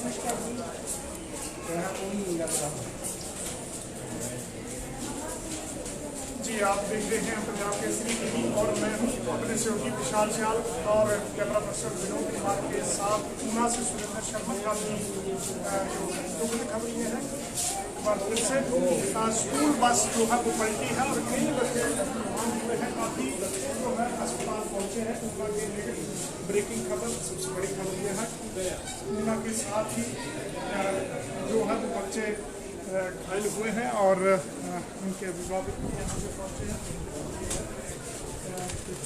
जी, आप देख रहे हैं पंजाब केसरी टीवी और मैं हूं अपने सहयोगी विशाल श्याल और कैमरा पर्सन विनोद कुमार के साथ ऊना से सुरेंद्र शर्मा का भी जो खबर ये है फिर से स्कूल बस जो है वो पलटी है और कई बच्चे हुए हैं, काफ़ी जो है अस्पताल पहुँचे हैं। ऊना के ब्रेकिंग खबर, सबसे बड़ी खबर यह है ऊना के साथ ही जो है वो बच्चे घायल हुए हैं और उनके अभिभावक भी यहाँ पे पहुँचे हैं।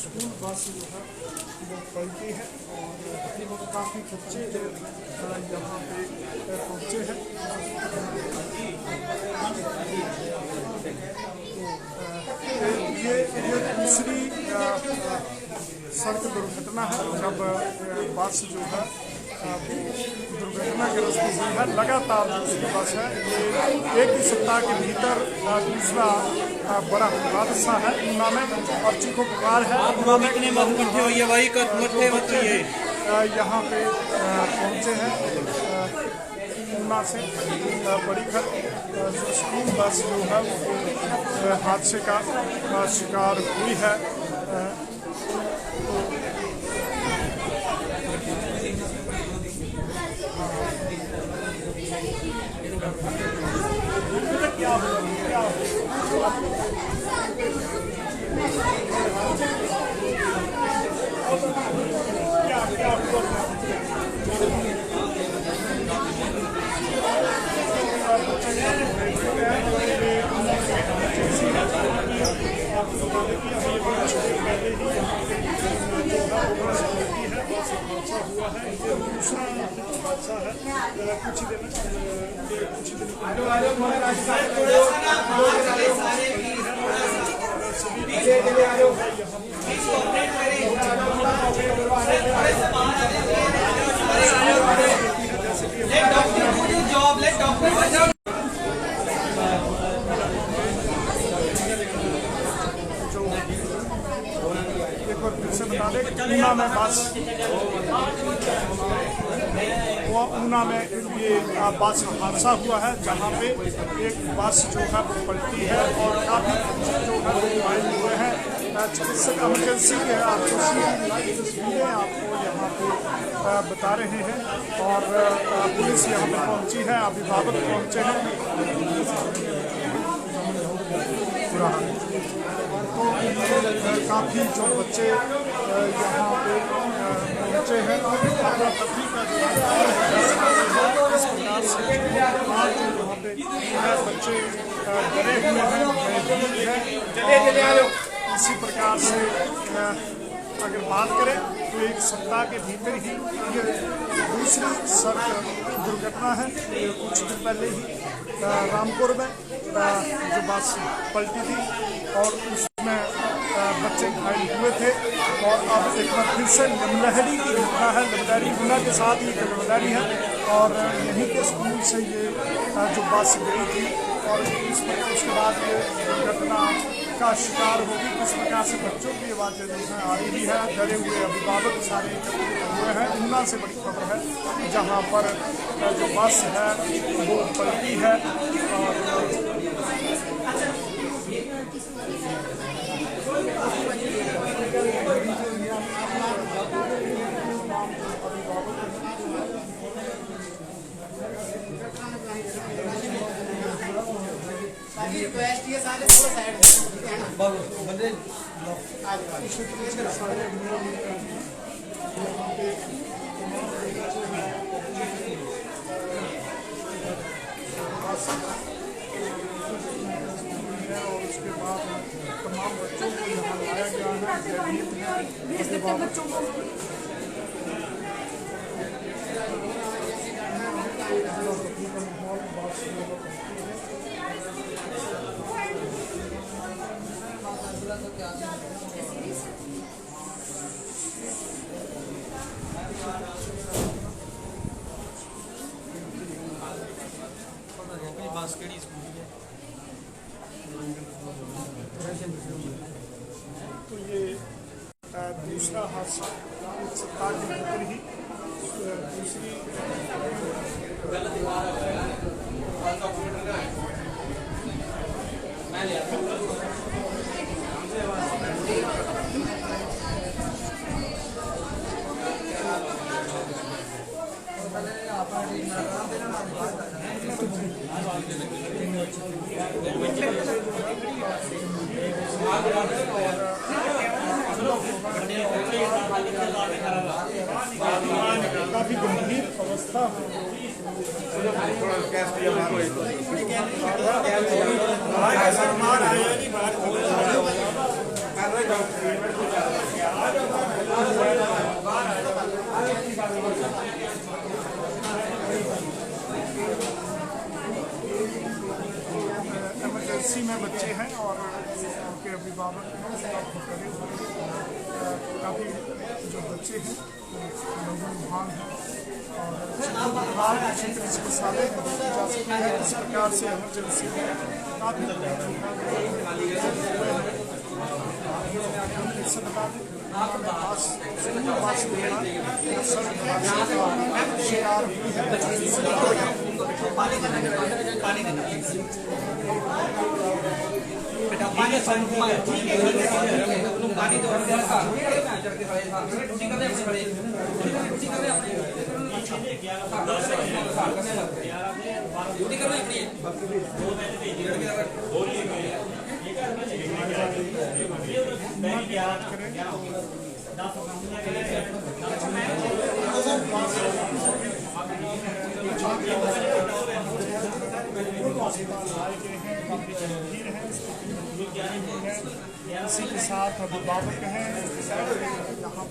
स्कूल बस जो है वो पलटी है और काफ़ी बच्चे यहाँ पे पहुँचे हैं। ये दूसरी सड़क दुर्घटना है जब बस जो है दुर्घटनाग्रस्त हुई है। लगातार दूसरी बस है, ये एक ही सप्ताह के भीतर दूसरा बड़ा हादसा है ऊना में और चीखों पुकार है। ऊना में यहाँ पे पहुँचे हैं ऊना से बड़ी खबर जो स्कूल बस जो है वो हादसे का शिकार हुई है। हुआ है ये दूसरा हादसा है कुछ दिन ऊना में बस ऊना में ये बस हादसा हुआ है जहाँ पे एक बस जो है वो पलटी है और काफ़ी बच्चे जो है वो घायल हुए हैं। चिकित्सक इमरजेंसी के तस्वीरें आपको यहाँ पे बता रहे हैं और पुलिस यहाँ पे पहुँची है, अभिभावक पहुँचे हैं। तो काफ़ी जो बच्चे यहाँ पे पहुँचे हैं इस प्रकार से आज यहाँ पे बच्चे डरे हुए हैं। इसी प्रकार से अगर बात करें तो एक सप्ताह के भीतर ही ये दूसरी सड़क दुर्घटना है। कुछ दिन पहले ही रामपुर में जो बस पलटी थी और उसमें बच्चे घायल हुए थे और अब एक बार फिर से लमलहरी की घटना है। लमलहरी ऊना के साथ ही लमलहरी है और यहीं के स्कूल से ये जो बस गई थी और उसके बाद ये दुर्घटना का शिकार होगी। किस प्रकार से बच्चों की आवाज़ें आ रही है, डरे हुए अभिभावक सारे हुए हैं। ऊना से बड़ी खबर है जहाँ पर जो बस है वो पलटी है और रिक्वेस्ट ये सारे थोड़ा साइड है ना बंदे और उसके बाद तमाम बच्चों को यहाँ लाया गया है। बच्चों को तो ये दूसरा हादसा सप्ताह के भीतर ही दूसरी काफी गंभीर अवस्था इमरजेंसी में बच्चे हैं और उनके अभिभावक काफ़ी जो बच्चे हैं भान हैं और हाल के क्षेत्र चिकित्सालय में देखी जा सकती है। इस प्रकार से इमरजेंसी में काफ़ी इसी के साथ अभिभावक हैं यहाँ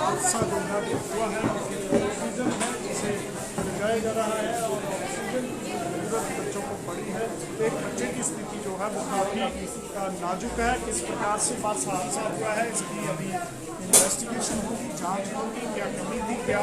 हादसा जो है हुआ है ऑक्सीजन है जिसे लगाया जा रहा है और ऑक्सीजन बच्चों को पड़ी है। एक बच्चे की स्थिति जो है वो काफ़ी नाजुक है। किस प्रकार से बात हादसा हुआ है इसकी अभी इन्वेस्टिगेशन होगी, जांच होगी, क्या कमी थी, क्या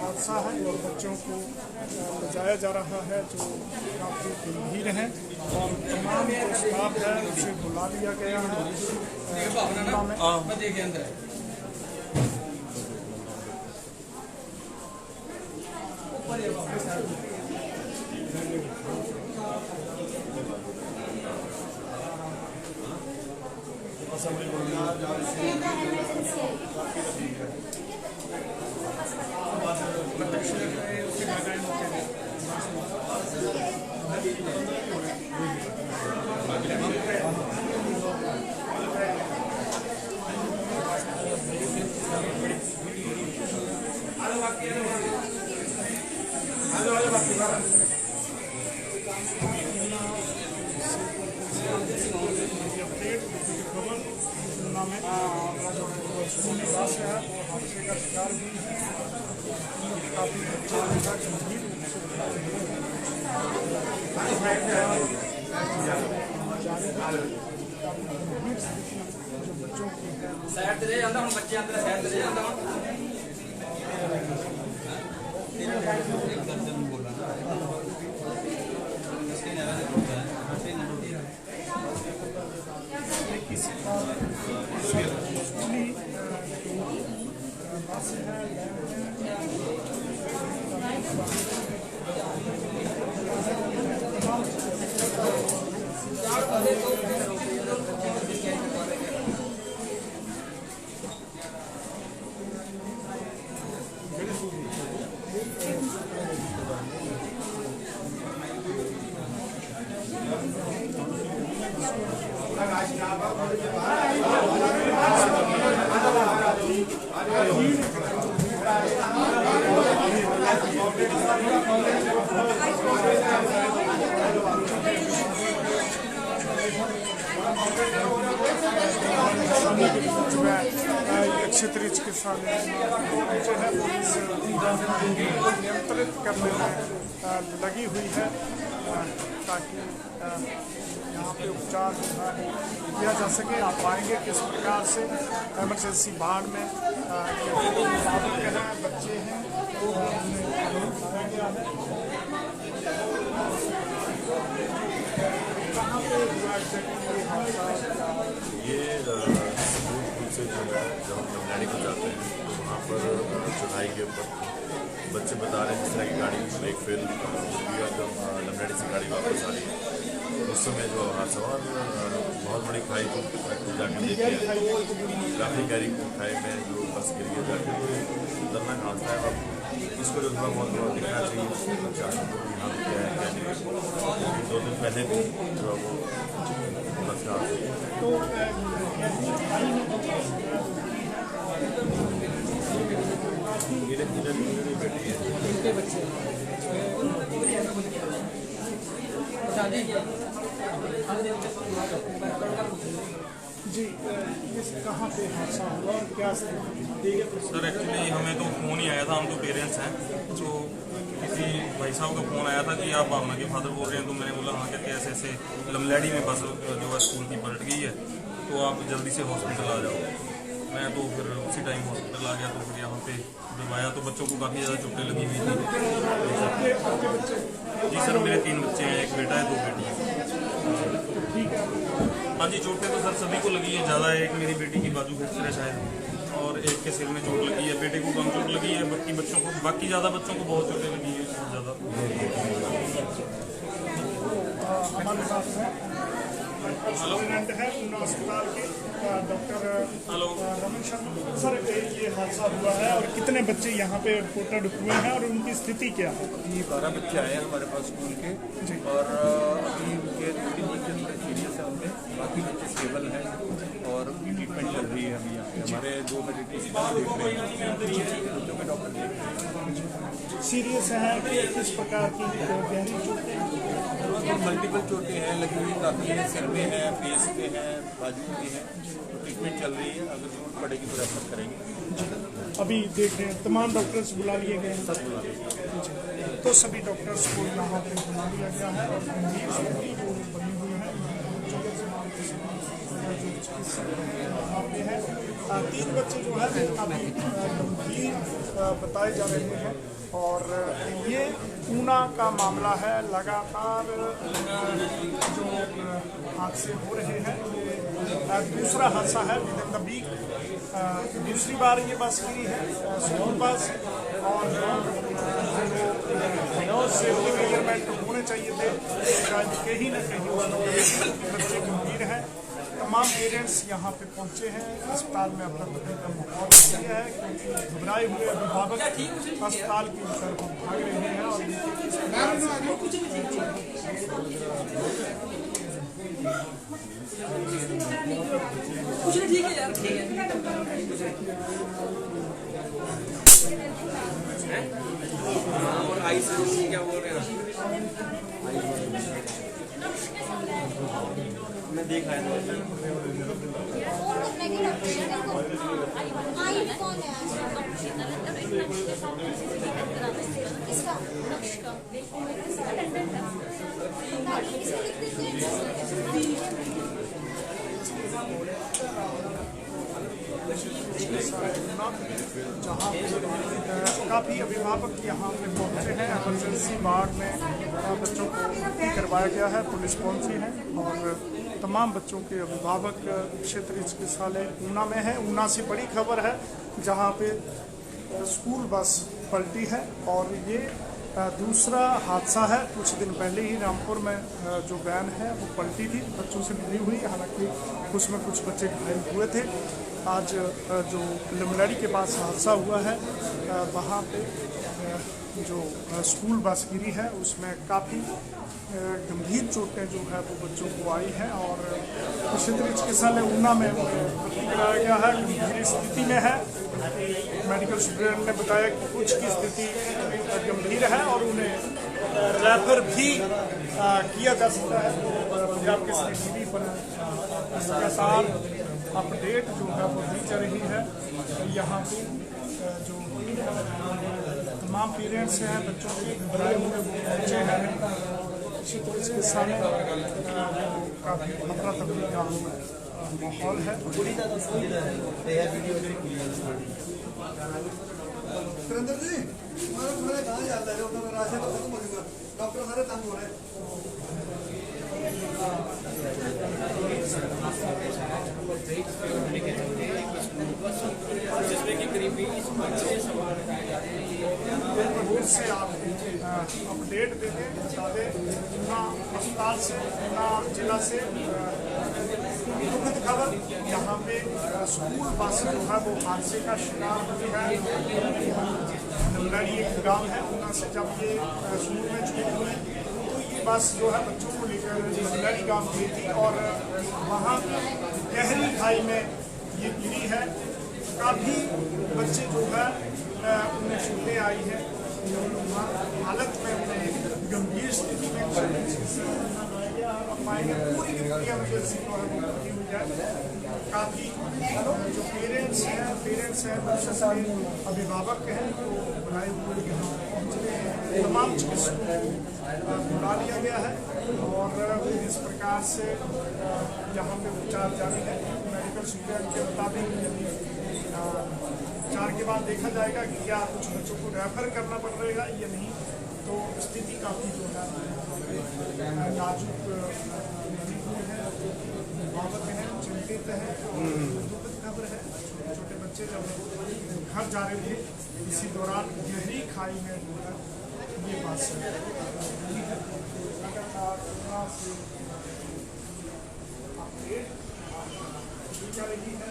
हादसा है और बच्चों को बचाया जा रहा है जो काफ़ी गंभीर हैं और तमाम जो स्टाफ है उसे बुला लिया गया है। साइड ते जांदा हुण बच्चे अंदर साइड ते जांदा हुण क्षेत्रीय चिकित्सा हिस्सा लें। जो है पुलिस को नियंत्रित करने में लगी हुई है ताकि यहाँ पे उपचार किया जा सके। आप पाएंगे किस प्रकार से इमरजेंसी वार्ड में बच्चे हैं कहाँ पे ये स्कूल से जो है जब हम लमलैड़ी को जाते हैं तो वहाँ पर चढ़ाई के ऊपर बच्चे बता रहे हैं जिस तरह की गाड़ी ब्रेक फेल हुई और जब लमलैड़ी से गाड़ी वापस आ रही है उस समय जो हादसा हुआ बहुत बड़ी खाई थी जाकर देखिए काफ़ी गहरी खाई में जो बस गिर गया जाकर खतरनाक हादसा है। अब इसको जो थोड़ा बहुत दिखना चाहिए यहाँ क्या है क्या नहीं। 2 दिन पहले भी जो वो बस का मेरी बेटी है। जी कहाँ पे हादसा हुआ और क्या सर एक्चुअली हमें तो फ़ोन ही आया था, हम तो पेरेंट्स हैं, तो किसी भाई साहब का फ़ोन आया था कि आप भावना के फादर बोल रहे हैं। तो मैंने बोला हाँ कहते ऐसे ऐसे लमलैड़ी में बस जो है स्कूल की पलट गई है तो आप जल्दी से हॉस्पिटल आ जाओ। मैं तो फिर उसी टाइम हॉस्पिटल आ गया। तो फिर यहाँ पे जब आया तो बच्चों को काफ़ी ज़्यादा चोटें लगी हुई थी। जी सर मेरे 3 बच्चे हैं, एक बेटा है 2 बेटी हैं। हाँ जी चोटें तो सर सभी को लगी है, ज़्यादा है। एक मेरी बेटी की बाजू फ्रैक्चर है शायद और एक के सिर में चोट लगी है। बेटे को कम चोट लगी है, बाकी ज़्यादा बच्चों को बहुत चोटें लगी है बहुत ज़्यादा। हमारे साथ है प्रेसिडेंट है ऊना अस्पताल के डॉक्टर रमन शर्मा। सर ये हादसा हुआ है और कितने बच्चे यहाँ पे रिपोर्टेड हुए हैं और उनकी स्थिति क्या है? ये 12 बच्चे आए हैं हमारे पास स्कूल के और अभी उनके 2-3 बच्चे थोड़े सीरियस है उनमें, बाकी बच्चे स्टेबल हैं और उनकी ट्रीटमेंट चल रही है। अभी यहाँ पे हमारे 2 मेडिकल देख रहे हैं, बच्चों के डॉक्टर देख रहे हैं। सीरियस है कि किस प्रकार की गहरी चोटें? मल्टीपल चोटें हैं लगी हुई, काफ़ी सिर में है, फेस पे है, बाजू में है, तो ट्रीटमेंट चल रही है। अगर जरूरत पड़ेगी तो रेफर करेंगे। अभी देख रहे हैं तमाम डॉक्टर्स बुला लिए गए हैं। सब बुला देंगे। तो सभी डॉक्टर्स को यहाँ पे बुला लिया गया है और गंभीर स्थिति जो बनी हुई है यहाँ पे है। 3 बच्चे जो है वो काफ़ी गंभीर बताए जा रहे हैं और ये ऊना का मामला है। लगातार जो हादसे हो रहे हैं दूसरा हादसा है विद इन द वीक। दूसरी बार ये बस गिरी है स्कूल बस और जो सेफ्टी मेजरमेंट होने चाहिए थे शायद कहीं ना कहीं बच्चे गंभीर हैं। तमाम पेरेंट्स यहाँ पे पहुँचे हैं। अस्पताल में अपना का माहौल किया है क्योंकि घबराए हुए अभिभावक अस्पताल की तरफ भाग रहे हैं और कुछ नहीं ठीक है यार, ठीक है। और आई से क्या बोल रहे हैं? मैं देख रहा जहाँ काफ़ी अभिभावक यहाँ पे पहुँचे हैं। इमरजेंसी वार्ड में बच्चों को करवाया गया है, पुलिस पहुँची है और तमाम बच्चों के अभिभावक क्षेत्रीय चिकित्सालय ऊना में है। ऊना से बड़ी खबर है जहाँ पे स्कूल बस पलटी है और ये दूसरा हादसा है। कुछ दिन पहले ही रामपुर में जो वैन है वो पलटी थी, बच्चों से मिली हुई, हालांकि उसमें कुछ बच्चे घायल हुए थे। आज जो लमलैड़ी के पास हादसा हुआ है वहाँ पे जो स्कूल बस गिरी है उसमें काफ़ी गंभीर चोटें जो है वो बच्चों को आई हैं और क्षेत्रीय चिकित्सालय ऊना में भर्ती कराया गया है। गंभीर स्थिति में है। मेडिकल स्टूडेंट ने बताया कि कुछ की स्थिति गंभीर है और उन्हें रेफर भी किया जा सकता है। पंजाब केसरी टीवी पर लगातार अपडेट जो है वो दी जा रही है। यहाँ पे जो तमाम पेरेंट्स हैं, बच्चों के घबराए हुए वो बच्चे हैं, इसी तरह इसके सामने काफ़ी अफरा तफरी का माहौल है। सुरेंद्र जी, हमारे कहाँ जाता है, राशन तो खत्म हो चुका, डॉक्टर सारे तंग हो रहे हैं। जिसमें कि करीब 20 बच्चे सवार रोज से आप अपडेट दे दें, बता दें ना अस्पताल से ना जिला से। दुखद खबर, यहाँ पे स्कूल बस जो है वो हादसे का शिकार हुई है। नमलड़ी एक गांव है, वहाँ से जब ये स्कूल में छुट्टी हुई तो ये बस जो है बच्चों को लेकर नमलड़ी गांव गई थी और वहाँ गहरी खाई में ये गिरी है। काफ़ी बच्चे जो है उन्हें चोटें आई है, हालत में उन्हें गंभीर स्थिति में पाएंगे। पूरी की पूरी एमरजेंसी जो है वो भर्ती हुई है। काफ़ी जो पेरेंट्स हैं बच्चों से अभिभावक हैं तो बुलाए हुए यहाँ पहुँचते हैं। तमाम चिकित्सकों को बुला लिया गया है और इस प्रकार से यहाँ पे उपचार जारी है। मेडिकल सुपरिटेंडेंट के मुताबिक उपचार के बाद देखा जाएगा कि क्या कुछ बच्चों को रेफर करना पड़ रहेगा या नहीं। तो स्थिति काफ़ी जो है नाजुक है, भावुक है, चिंतित है और दुखद खबर है। छोटे छोटे बच्चे जब घर जा रहे थे इसी दौरान गहरी खाई में जो है ये बस लगातार अपडेट दी जा रही है।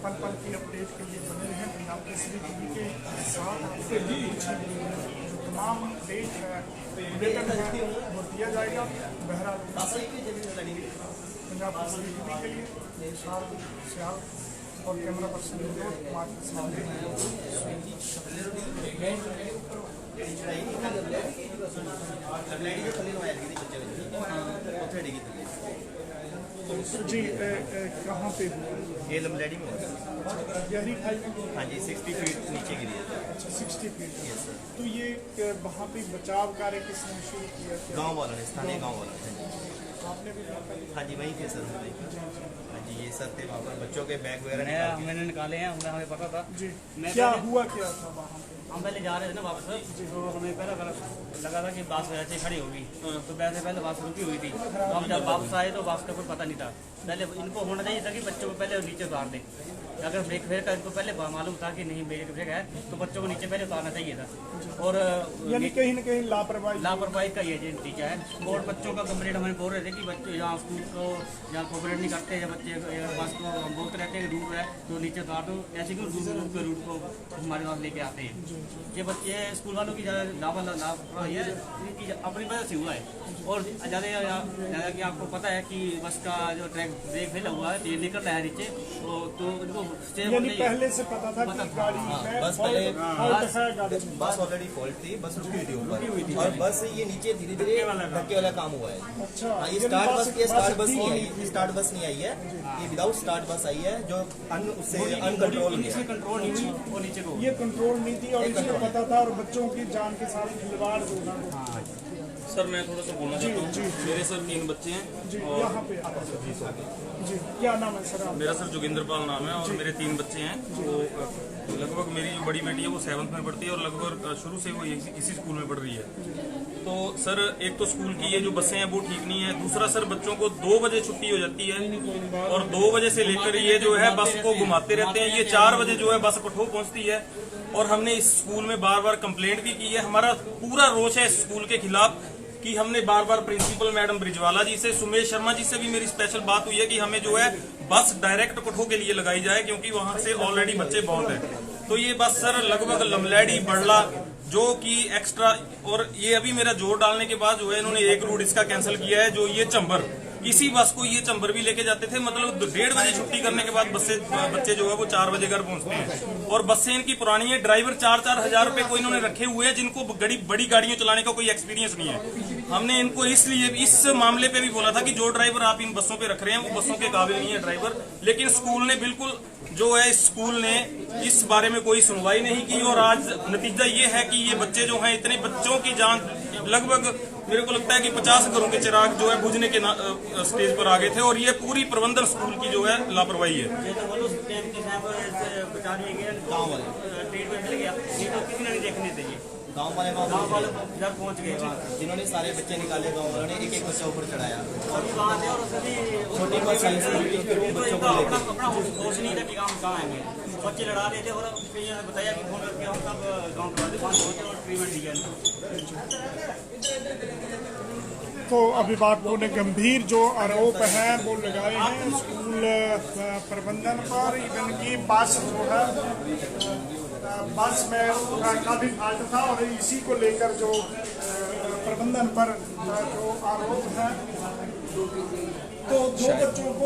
पल पल की अपडेट के लिए बने रहें पंजाब केसरी टीवी के साथ। आपसे जो तमाम अपडेट है बुलेटिन है वो दिया जाएगा। बहरहाल पंजाब केसरी टीवी के लिए सियाल और कैमरा पर्सन कुमार के सामने। जी कहाँ पे ये लमलैडी में गहरी खाई में? हाँ जी 60 फीट नीचे गिरी है। अच्छा 60 फीट। तो ये वहाँ पे बचाव कार्य किसने शुरू किया? गांव वाला ने, स्थानीय गांव वाला है। आपने भी हाँ जी वहीं थे सर। हाँ जी ये सर थे वहाँ पर बच्चों के बैग वगैरह मैंने निकाले हैं, हमें पता था। जी क्या हुआ क्या था वहाँ पे? हम पहले जा रहे थे ना वापस, तो हमें पहला लगा था कि बस ऐसे खड़ी होगी, तो वैसे पहले बस रुकी हुई थी। तो हम जब वापस आए तो बस का कोई पता नहीं था। पहले इनको होना चाहिए था कि बच्चों को पहले नीचे उतार दें। अगर ब्रेक फेयर का इनको पहले मालूम था कि नहीं ब्रेक फेयर है तो बच्चों को नीचे पहले उतारना चाहिए था। और यानी कहीं न कहीं लापरवाही का ये एजेंट है। और बच्चों का कंप्लेंट हमें बोल रहे थे कि बच्चे यहाँ स्कूल को यहाँ कोऑपरेट नहीं करते, या बच्चे बस को हम बोलते रहते हैं दूर है तो नीचे उतार दो। ऐसे क्यों दूर के रूट को हमारे पास लेके आते हैं? ये बच्चे स्कूल वालों की लापरवाही है, इनकी अपनी वजह से हुआ है। और ज़्यादा कि आपको पता है कि बस का जो ट्रैक ब्रेक फेल हुआ है, ये निकल रहा है नीचे, तो इनको यानी पहले से पता था कि गाड़ी में बस बस ऑलरेडी फॉल्ट थी, बस रुकी हुई थी और बस ये नीचे धीरे धीरे धक्के वाला काम हुआ है। अच्छा ये स्टार्ट बस नहीं आई, स्टार्ट बस नहीं आई है, ये विदाउट स्टार्ट बस आई है जो उससे अनकंट्रोल कंट्रोल नहीं हुई और नीचे को ये कंट्रोल नहीं थी और इसको पता था और बच्चों की जान के साथ खिलवाड़ जो था। सर मैं थोड़ा सा बोलना चाहता हूँ। मेरे सर 3 बच्चे हैं जी और यहाँ पे जी क्या नाम है सर? मेरा सर जोगिंदर पाल नाम है और मेरे 3 बच्चे हैं। तो लगभग मेरी जो बड़ी बेटी है वो 7th में पढ़ती है और लगभग शुरू से वो इसी स्कूल में पढ़ रही है। तो सर एक तो स्कूल की ये जो बसें हैं वो ठीक नहीं है, दूसरा सर बच्चों को 2 बजे छुट्टी हो जाती है और 2 बजे से लेकर ये जो है बस को घुमाते रहते हैं। ये 4 बजे जो है बस कठो पहुंचती है और हमने इस स्कूल में बार बार कंप्लेंट भी की है। हमारा पूरा रोष है इस स्कूल के खिलाफ कि हमने बार बार प्रिंसिपल मैडम ब्रिजवाला जी से, सुमेश शर्मा जी से भी मेरी स्पेशल बात हुई है कि हमें जो है बस डायरेक्ट कठो के लिए लगाई जाए, क्योंकि वहां से ऑलरेडी बच्चे बहुत हैं। तो ये बस सर लगभग लमलैडी बड़ला जो कि एक्स्ट्रा, और ये अभी मेरा जोर डालने के बाद जो है इन्होंने एक रूट इसका कैंसिल किया है, जो ये चंबर, इसी बस को ये चंबर भी लेके जाते थे। मतलब 1:30 बजे छुट्टी करने के बाद बच्चे जो है वो 4 बजे घर पहुंचते हैं। और बसें इनकी पुरानी है, ड्राइवर 4-4 हजार रुपए को इन्होंने रखे हुए हैं, जिनको बड़ी गाड़ियां चलाने का कोई एक्सपीरियंस नहीं है। हमने इनको इसलिए इस मामले पे भी बोला था कि जो ड्राइवर आप इन बसों पे रख रहे हैं वो बसों के काबिल नहीं है ड्राइवर, लेकिन स्कूल ने बिल्कुल जो है स्कूल ने इस बारे में कोई सुनवाई नहीं की। और आज नतीजा ये है कि ये बच्चे जो हैं, इतने बच्चों की जान, लगभग मेरे को लगता है कि 50 घरों के चिराग जो है बुझने के स्टेज पर आ गए थे। और ये पूरी प्रबंधन स्कूल की जो है लापरवाही है। ये तो बोलो टाइम के साथ बचा दिए गए, गाँव वाले ट्रेन में मिल गया, ये तो किसी ने नहीं देखने चाहिए। गांव वाले जब पहुंच गए वहाँ, जिन्होंने सारे बच्चे निकाले, गांव वालों ने एक बच्चा ऊपर चढ़ाया। और वहाँ थे और सभी छोटी बस आई स्कूल की, फिर वो बच्चों को लेकर अपना होश नहीं था कि काम कहाँ आएंगे, बच्चे लड़ा रहे थे। और फिर ने बताया कि फोन करके हम सब गाँव के वाले वहाँ पहुँचे और ट्रीटमेंट दिया। तो अभिभावकों ने गंभीर जो आरोप हैं वो लगाए हैं स्कूल प्रबंधन पर। इवन की बस जो है, बस में काफी फाल्ट था और इसी को लेकर जो प्रबंधन पर जो आरोप है, तो 2 बच्चों को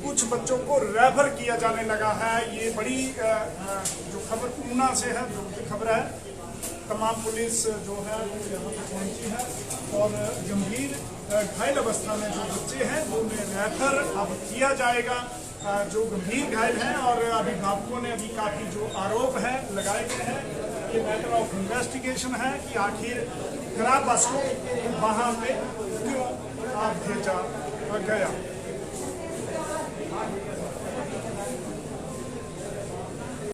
कुछ बच्चों को रेफर किया जाने लगा है। ये बड़ी जो खबर ऊना से है, जो खबर है, तमाम पुलिस जो है वो यहाँ पे पहुंची है और गंभीर घायल अवस्था में जो बच्चे हैं वो रेफर अब किया जाएगा, जो गंभीर घायल हैं। और अभिभावकों ने अभी काफी जो आरोप है लगाए गए हैं, ये मैटर ऑफ इन्वेस्टिगेशन है कि आखिर खराब बस को वहाँ पे क्यों भेजा गया।